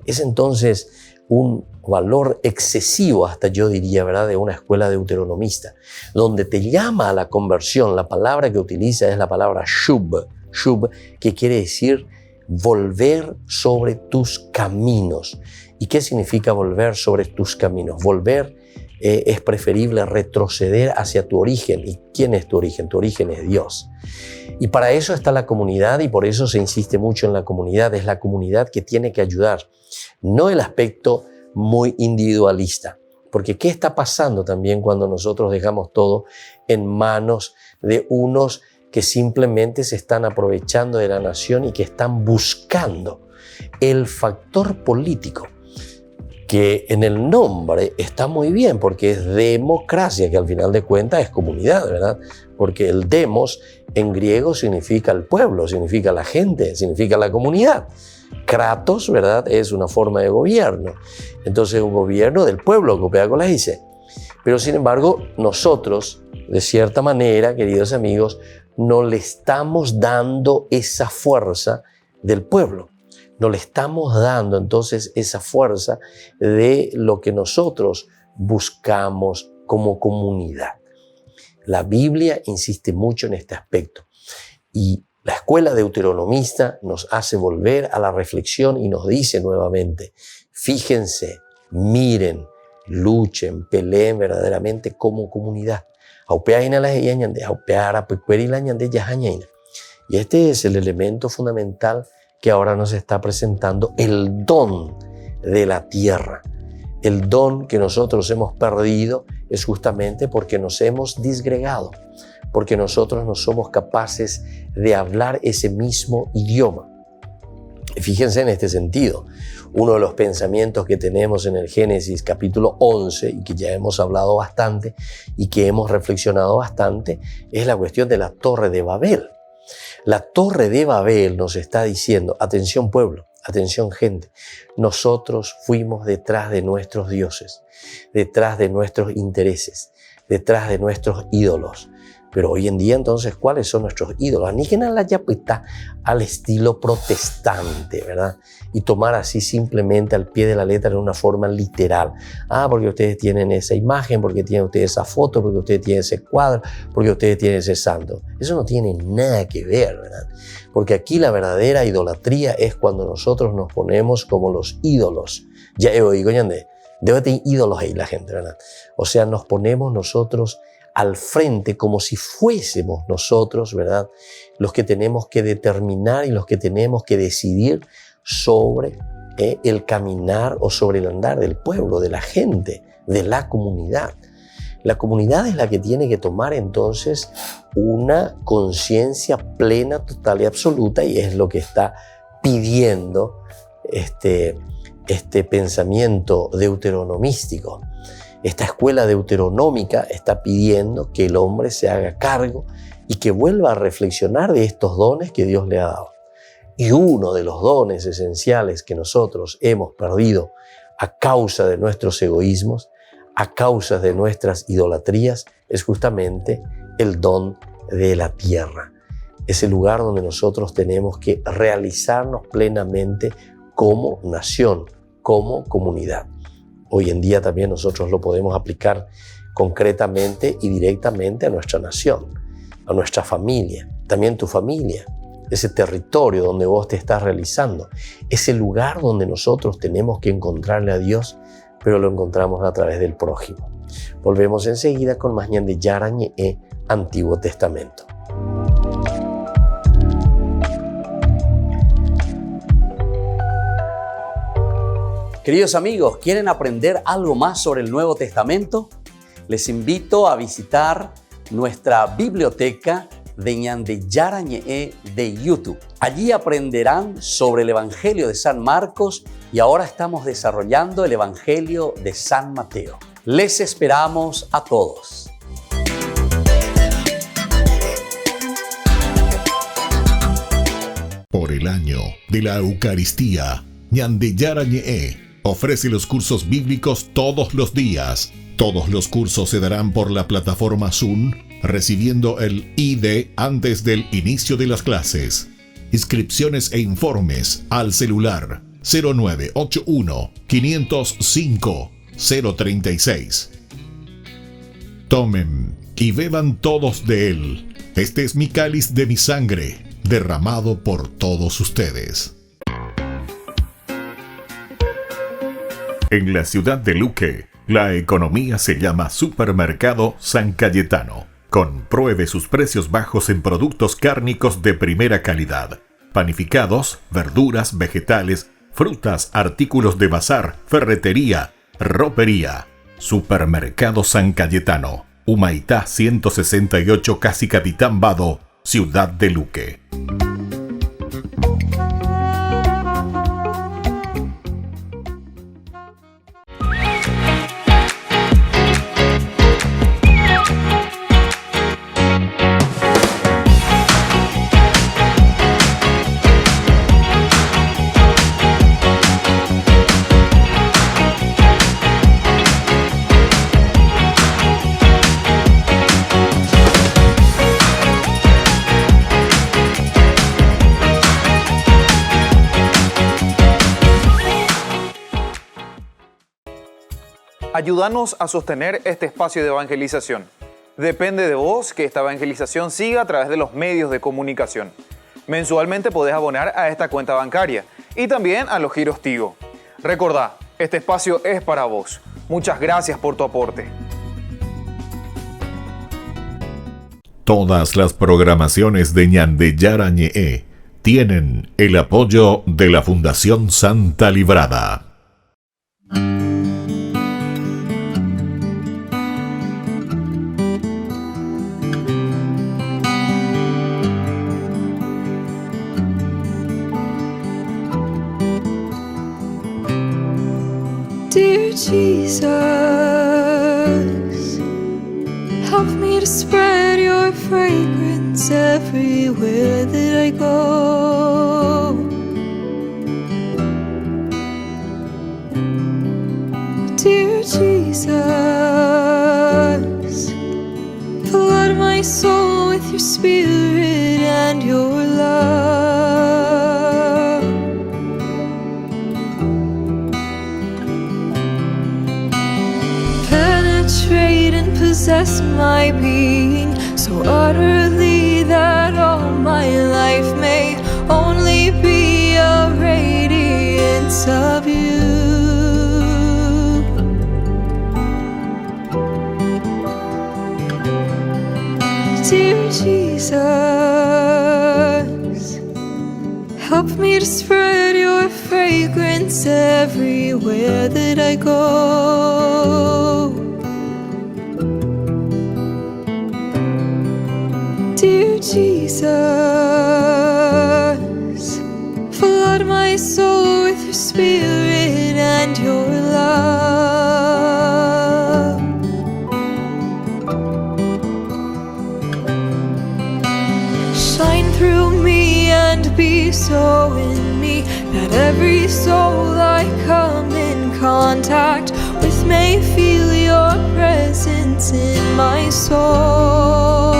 Speaker 1: Es entonces un valor excesivo, hasta yo diría, ¿verdad?, de una escuela deuteronomista, donde te llama a la conversión. La palabra que utiliza es la palabra shub, que quiere decir volver sobre tus caminos. ¿Y qué significa volver sobre tus caminos? Volver es preferible retroceder hacia tu origen. ¿Y quién es tu origen? Tu origen es Dios. Y para eso está la comunidad y por eso se insiste mucho en la comunidad. Es la comunidad que tiene que ayudar, no el aspecto muy individualista. Porque ¿qué está pasando también cuando nosotros dejamos todo en manos de unos que simplemente se están aprovechando de la nación y que están buscando el factor político? Que en el nombre está muy bien porque es democracia, que al final de cuentas es comunidad, ¿verdad? Porque el demos en griego significa el pueblo, significa la gente, significa la comunidad. Kratos, ¿verdad?, es una forma de gobierno. Entonces un gobierno del pueblo, copia con la dice. Pero sin embargo, nosotros, de cierta manera, queridos amigos, no le estamos dando esa fuerza del pueblo. No le estamos dando entonces esa fuerza de lo que nosotros buscamos como comunidad. La Biblia insiste mucho en este aspecto y la escuela deuteronomista nos hace volver a la reflexión y nos dice nuevamente, fíjense, miren, luchen, peleen verdaderamente como comunidad. Y este es el elemento fundamental que ahora nos está presentando, el don de la tierra. El don que nosotros hemos perdido es justamente porque nos hemos disgregado, porque nosotros no somos capaces de hablar ese mismo idioma. Fíjense en este sentido, uno de los pensamientos que tenemos en el Génesis capítulo 11 y que ya hemos hablado bastante y que hemos reflexionado bastante es la cuestión de la Torre de Babel. La Torre de Babel nos está diciendo, atención pueblo, atención gente, nosotros fuimos detrás de nuestros dioses, detrás de nuestros intereses, detrás de nuestros ídolos. Pero hoy en día, entonces, ¿cuáles son nuestros ídolos? Aníquenos la yapita al estilo protestante, ¿verdad? Y tomar así simplemente al pie de la letra en una forma literal. Porque ustedes tienen esa imagen, porque tienen ustedes esa foto, porque ustedes tienen ese cuadro, porque ustedes tienen ese santo. Eso no tiene nada que ver, ¿verdad? Porque aquí la verdadera idolatría es cuando nosotros nos ponemos como los ídolos. Ya oigo, debe tener ídolos ahí la gente, ¿verdad? O sea, nos ponemos nosotros al frente como si fuésemos nosotros, ¿verdad?, los que tenemos que determinar y los que tenemos que decidir sobre el caminar o sobre el andar del pueblo, de la gente, de la comunidad. La comunidad es la que tiene que tomar entonces una conciencia plena, total y absoluta, y es lo que está pidiendo este pensamiento deuteronomístico. Esta escuela deuteronómica está pidiendo que el hombre se haga cargo y que vuelva a reflexionar de estos dones que Dios le ha dado. Y uno de los dones esenciales que nosotros hemos perdido a causa de nuestros egoísmos, a causa de nuestras idolatrías, es justamente el don de la tierra. Es el lugar donde nosotros tenemos que realizarnos plenamente como nación, como comunidad. Hoy en día también nosotros lo podemos aplicar concretamente y directamente a nuestra nación, a nuestra familia, también tu familia, ese territorio donde vos te estás realizando, ese lugar donde nosotros tenemos que encontrarle a Dios, pero lo encontramos a través del prójimo. Volvemos enseguida con más Ñande Yarañe Antiguo Testamento.
Speaker 7: Queridos amigos, ¿quieren aprender algo más sobre el Nuevo Testamento? Les invito a visitar nuestra biblioteca de Ñande Yarañe de YouTube. Allí aprenderán sobre el Evangelio de San Marcos y ahora estamos desarrollando el Evangelio de San Mateo. Les esperamos a todos.
Speaker 2: Por el año de la Eucaristía, Ñande Yarañe ofrece los cursos bíblicos todos los días. Todos los cursos se darán por la plataforma Zoom, recibiendo el ID antes del inicio de las clases. Inscripciones e informes al celular 0981 505 036. Tomen y beban todos de él. Este es mi cáliz de mi sangre, derramado por todos ustedes. En la ciudad de Luque, la economía se llama Supermercado San Cayetano. Compruebe sus precios bajos en productos cárnicos de primera calidad. Panificados, verduras, vegetales, frutas, artículos de bazar, ferretería, ropería. Supermercado San Cayetano. Humaitá 168, Casi Capitán Vado, ciudad de Luque.
Speaker 6: Ayúdanos a sostener este espacio de evangelización. Depende de vos que esta evangelización siga a través de los medios de comunicación. Mensualmente podés abonar a esta cuenta bancaria y también a los giros Tigo. Recordá, este espacio es para vos. Muchas gracias por tu aporte.
Speaker 2: Todas las programaciones de Ñande Yarañe tienen el apoyo de la Fundación Santa Librada.
Speaker 8: Dear Jesus, help me to spread your fragrance everywhere that I go. Dear Jesus, flood my soul with your spirit and your love. Penetrate and possess my being so utterly that all my life may only be a radiance of you. Dear Jesus, help me to spread your fragrance fragrance everywhere that I go. Dear Jesus, flood my soul with your spirit and your love. Shine through me and be so in me that every soul I come in contact with may feel your presence in my soul.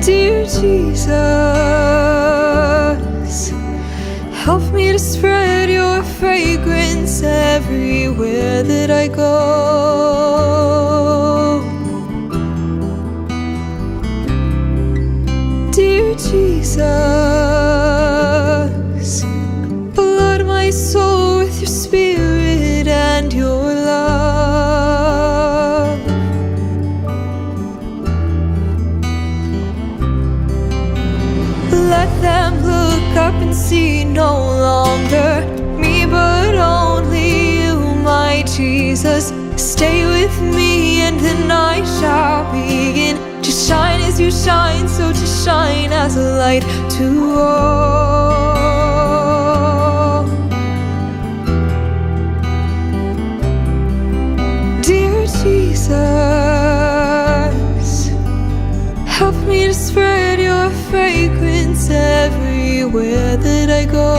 Speaker 8: Dear Jesus, help me to spread your fragrance everywhere that I go. Dear Jesus, flood my soul with your spirit and your love. Let them look up and see no longer me, but only you, my Jesus. Stay with me and then I shall begin to shine as you shine, so to shine as a light to all. Dear Jesus, help me to spread your fragrance everywhere that I go.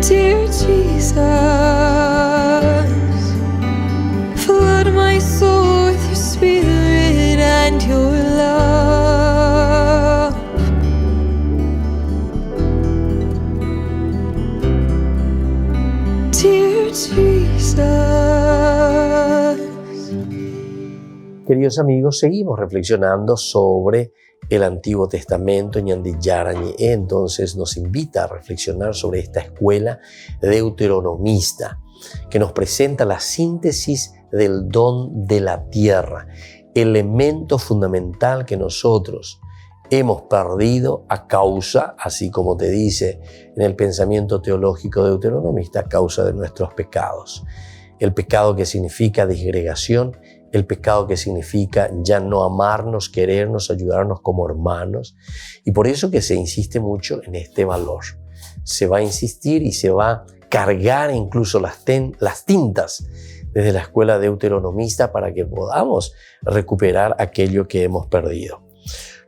Speaker 8: Dear Jesus, flood my soul with your spirit and your love. Dear Jesus.
Speaker 1: Queridos amigos, seguimos reflexionando sobre el Antiguo Testamento. Ñande Yarañe entonces nos invita a reflexionar sobre esta escuela deuteronomista que nos presenta la síntesis del don de la tierra, elemento fundamental que nosotros hemos perdido a causa, así como te dice en el pensamiento teológico deuteronomista, a causa de nuestros pecados. El pecado que significa disgregación, el pecado que significa ya no amarnos, querernos, ayudarnos como hermanos. Y por eso que se insiste mucho en este valor. Se va a insistir y se va a cargar incluso las tintas desde la escuela deuteronomista para que podamos recuperar aquello que hemos perdido.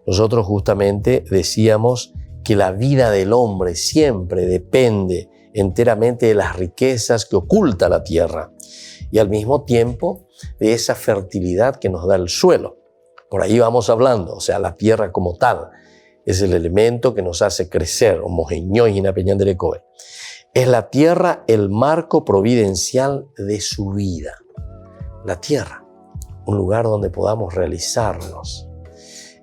Speaker 1: Nosotros justamente decíamos que la vida del hombre siempre depende enteramente de las riquezas que oculta la tierra y al mismo tiempo de esa fertilidad que nos da el suelo. Por ahí vamos hablando, o sea, la tierra como tal es el elemento que nos hace crecer, es la tierra el marco providencial de su vida. La tierra, un lugar donde podamos realizarnos.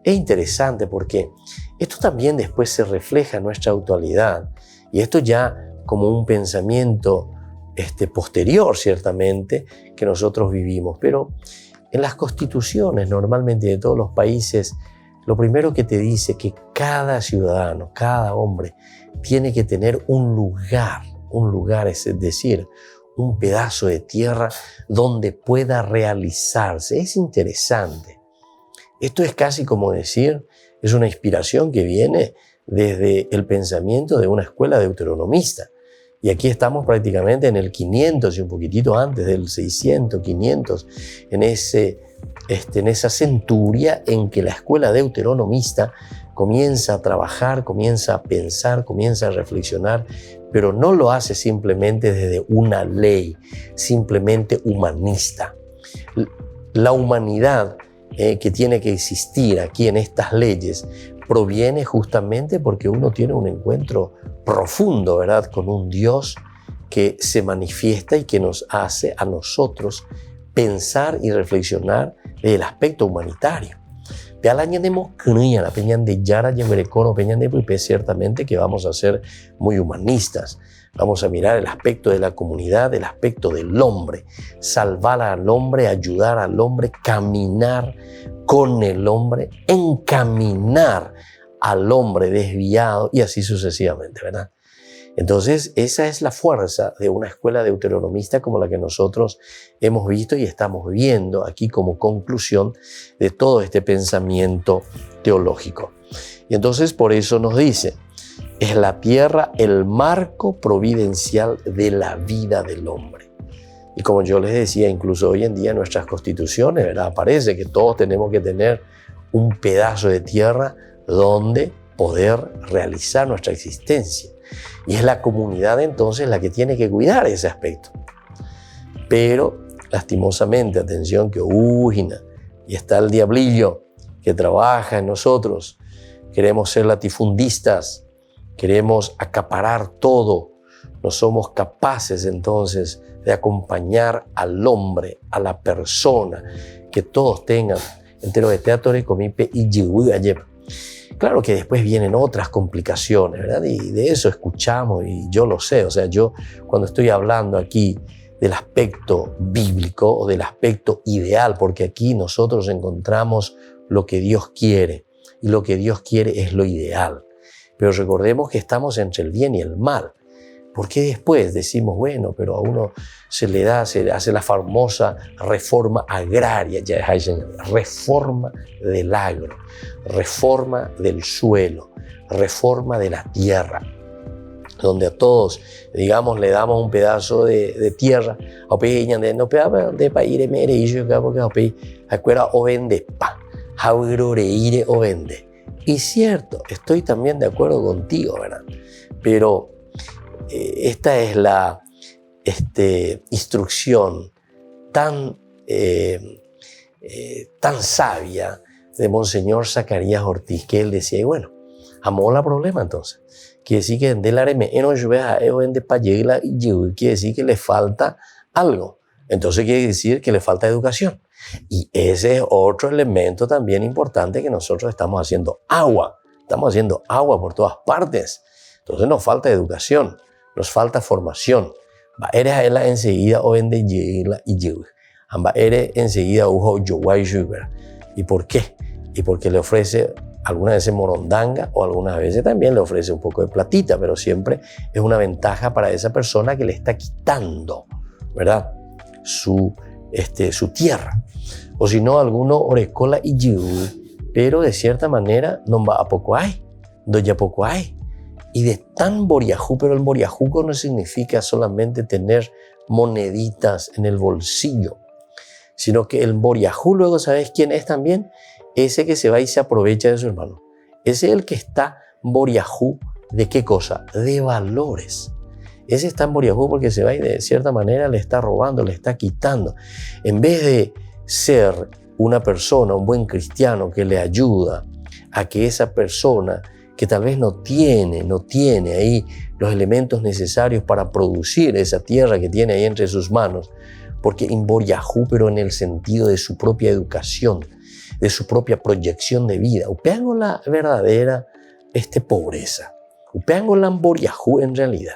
Speaker 1: Es interesante porque esto también después se refleja en nuestra actualidad y esto ya como un pensamiento posterior, ciertamente, que nosotros vivimos. Pero en las constituciones normalmente de todos los países, lo primero que te dice que cada ciudadano, cada hombre, tiene que tener un lugar, es decir, un pedazo de tierra donde pueda realizarse. Es interesante. Esto es casi como decir, es una inspiración que viene desde el pensamiento de una escuela deuteronomista. Y aquí estamos prácticamente en el 500 y un poquitito antes del 600, 500, en esa centuria en que la escuela deuteronomista comienza a trabajar, comienza a pensar, comienza a reflexionar, pero no lo hace simplemente desde una ley, simplemente humanista. La humanidad que tiene que existir aquí en estas leyes proviene justamente porque uno tiene un encuentro profundo, ¿verdad?, con un Dios que se manifiesta y que nos hace a nosotros pensar y reflexionar del aspecto humanitario. Ciertamente que vamos a ser muy humanistas, Vamos a mirar el aspecto de la comunidad, el aspecto del hombre, salvar al hombre, ayudar al hombre, caminar con el hombre, encaminar al hombre desviado y así sucesivamente, ¿verdad? Entonces, esa es la fuerza de una escuela deuteronomista como la que nosotros hemos visto y estamos viendo aquí como conclusión de todo este pensamiento teológico. Y entonces, por eso nos dice, es la tierra el marco providencial de la vida del hombre. Y como yo les decía, incluso hoy en día en nuestras constituciones, ¿verdad? Aparece que todos tenemos que tener un pedazo de tierra donde poder realizar nuestra existencia. Y es la comunidad entonces la que tiene que cuidar ese aspecto. Pero, lastimosamente, atención que y está el diablillo que trabaja en nosotros. Queremos ser latifundistas, queremos acaparar todo. No somos capaces entonces de acompañar al hombre, a la persona, que todos tengan entero de teatro y comipe y ayer. Claro que después vienen otras complicaciones, ¿verdad? Y de eso escuchamos y yo lo sé. O sea, yo cuando estoy hablando aquí del aspecto bíblico o del aspecto ideal, porque aquí nosotros encontramos lo que Dios quiere y lo que Dios quiere es lo ideal. Pero recordemos que estamos entre el bien y el mal. Porque después decimos, bueno, pero a uno se le hace la famosa reforma agraria, reforma del agro, reforma del suelo, reforma de la tierra, donde a todos, digamos, le damos un pedazo de tierra, y cierto, estoy también de acuerdo contigo, ¿verdad? Pero esta es la instrucción tan sabia de Monseñor Zacarías Ortiz, que él decía, y bueno, amó la problema entonces. Quiere decir que quiere decir que le falta algo. Entonces quiere decir que le falta educación. Y ese es otro elemento también importante que nosotros estamos haciendo agua. Estamos haciendo agua por todas partes. Entonces nos falta educación. Nos falta formación. Eres a ella enseguida o vende y eres enseguida ujo yowai sugar. ¿Y por qué? Y porque le ofrece algunas veces morondanga o algunas veces también le ofrece un poco de platita, pero siempre es una ventaja para esa persona que le está quitando, ¿verdad? Su tierra. O si no, alguno orecola y pero de cierta manera no va a poco hay, doya poco hay. Y de tan boriajú, pero el boriajuco no significa solamente tener moneditas en el bolsillo, sino que el boriajú, luego, ¿sabes quién es también? Ese que se va y se aprovecha de su hermano. Ese es el que está boriajú, ¿de qué cosa? De valores. Ese está en boriajú porque se va y de cierta manera le está robando, le está quitando. En vez de ser una persona, un buen cristiano que le ayuda a que esa persona que tal vez no tiene ahí los elementos necesarios para producir esa tierra que tiene ahí entre sus manos, porque en boriajú, pero en el sentido de su propia educación, de su propia proyección de vida. Upeango la verdadera pobreza. Upeango la boriajú en realidad.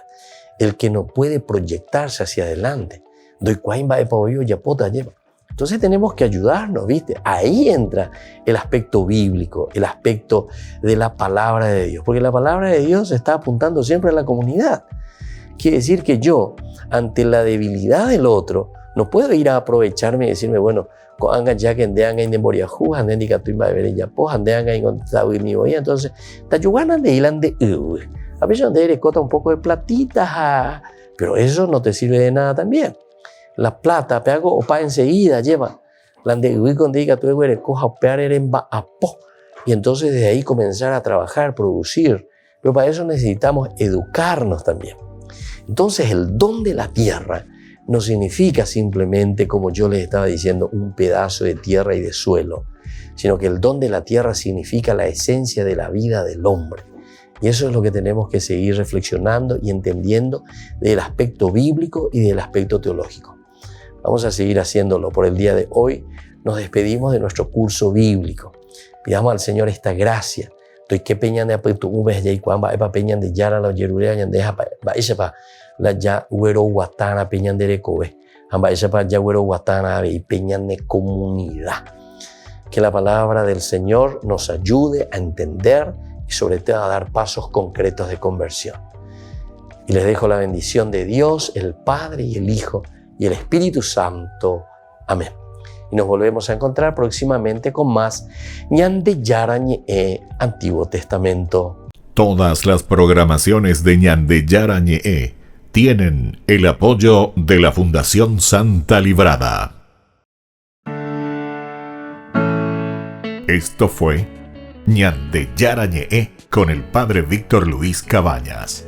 Speaker 1: El que no puede proyectarse hacia adelante. Doy cuaimba de pabollo yapota lleva. Entonces tenemos que ayudarnos, ¿viste? Ahí entra el aspecto bíblico, el aspecto de la palabra de Dios. Porque la palabra de Dios está apuntando siempre a la comunidad. Quiere decir que yo, ante la debilidad del otro, no puedo ir a aprovecharme y decirme, bueno, ya que andean en boriajú, andean en catuimba de vereyapo, andean en contabuiniboya, entonces, tayuganan de ilan de a veces donde le cota un poco de platita, pero eso no te sirve de nada también. La plata, peago opa enseguida lleva. La de con diga tú eres coja opear en baapo. Y entonces desde ahí comenzar a trabajar, producir. Pero para eso necesitamos educarnos también. Entonces el don de la tierra no significa simplemente, como yo les estaba diciendo, un pedazo de tierra y de suelo, sino que el don de la tierra significa la esencia de la vida del hombre. Y eso es lo que tenemos que seguir reflexionando y entendiendo del aspecto bíblico y del aspecto teológico. Vamos a seguir haciéndolo por el día de hoy. Nos despedimos de nuestro curso bíblico. Pidamos al Señor esta gracia. Estoy que peñan de apuntu ubes ya y cuamba epa peñan de yara la yerurea de pa la ya güero guatana peñandere kobe. Amba esa pa ya güero guatana y peñande comunidad. Que la palabra del Señor nos ayude a entender y sobre todo a dar pasos concretos de conversión. Y les dejo la bendición de Dios, el Padre y el Hijo y el Espíritu Santo. Amén. Y nos volvemos a encontrar próximamente con más Ñande Yara Ñe'e Antiguo Testamento.
Speaker 2: Todas las programaciones de Ñande Yara Ñe'e tienen el apoyo de la Fundación Santa Librada. Esto fue Ñande Yara Ñe'e con el Padre Víctor Luis Cabañas.